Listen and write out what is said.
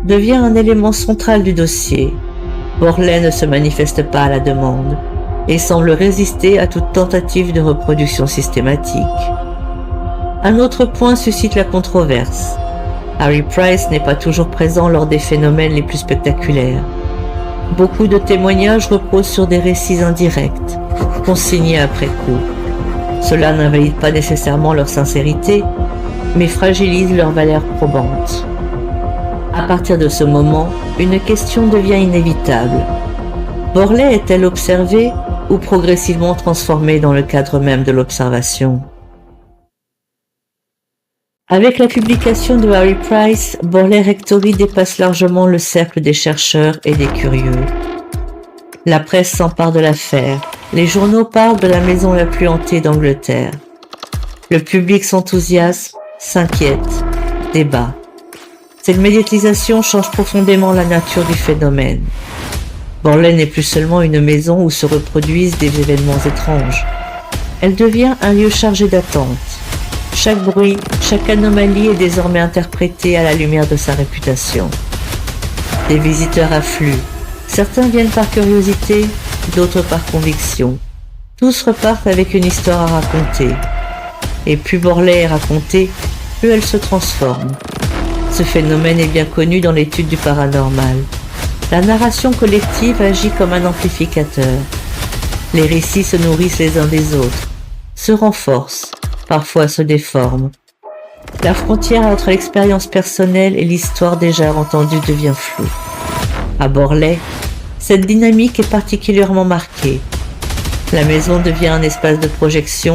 devient un élément central du dossier. Borlée ne se manifeste pas à la demande et semble résister à toute tentative de reproduction systématique. Un autre point suscite la controverse. Harry Price n'est pas toujours présent lors des phénomènes les plus spectaculaires. Beaucoup de témoignages reposent sur des récits indirects, consignés après coup. Cela n'invalide pas nécessairement leur sincérité, mais fragilise leur valeur probante. À partir de ce moment, une question devient inévitable. Borlée est-elle observée ou progressivement transformée dans le cadre même de l'observation? Avec la publication de Harry Price, Borlée Rectory dépasse largement le cercle des chercheurs et des curieux. La presse s'empare de l'affaire. Les journaux parlent de la maison la plus hantée d'Angleterre. Le public s'enthousiasme, s'inquiète, débat. Cette médiatisation change profondément la nature du phénomène. Borlée n'est plus seulement une maison où se reproduisent des événements étranges. Elle devient un lieu chargé d'attente. Chaque bruit, chaque anomalie est désormais interprétée à la lumière de sa réputation. Des visiteurs affluent. Certains viennent par curiosité, d'autres par conviction. Tous repartent avec une histoire à raconter. Et plus Borlée est racontée, plus elle se transforme. Ce phénomène est bien connu dans l'étude du paranormal. La narration collective agit comme un amplificateur. Les récits se nourrissent les uns des autres, se renforcent, parfois se déforment. La frontière entre l'expérience personnelle et l'histoire déjà entendue devient floue. À Borlée, cette dynamique est particulièrement marquée. La maison devient un espace de projection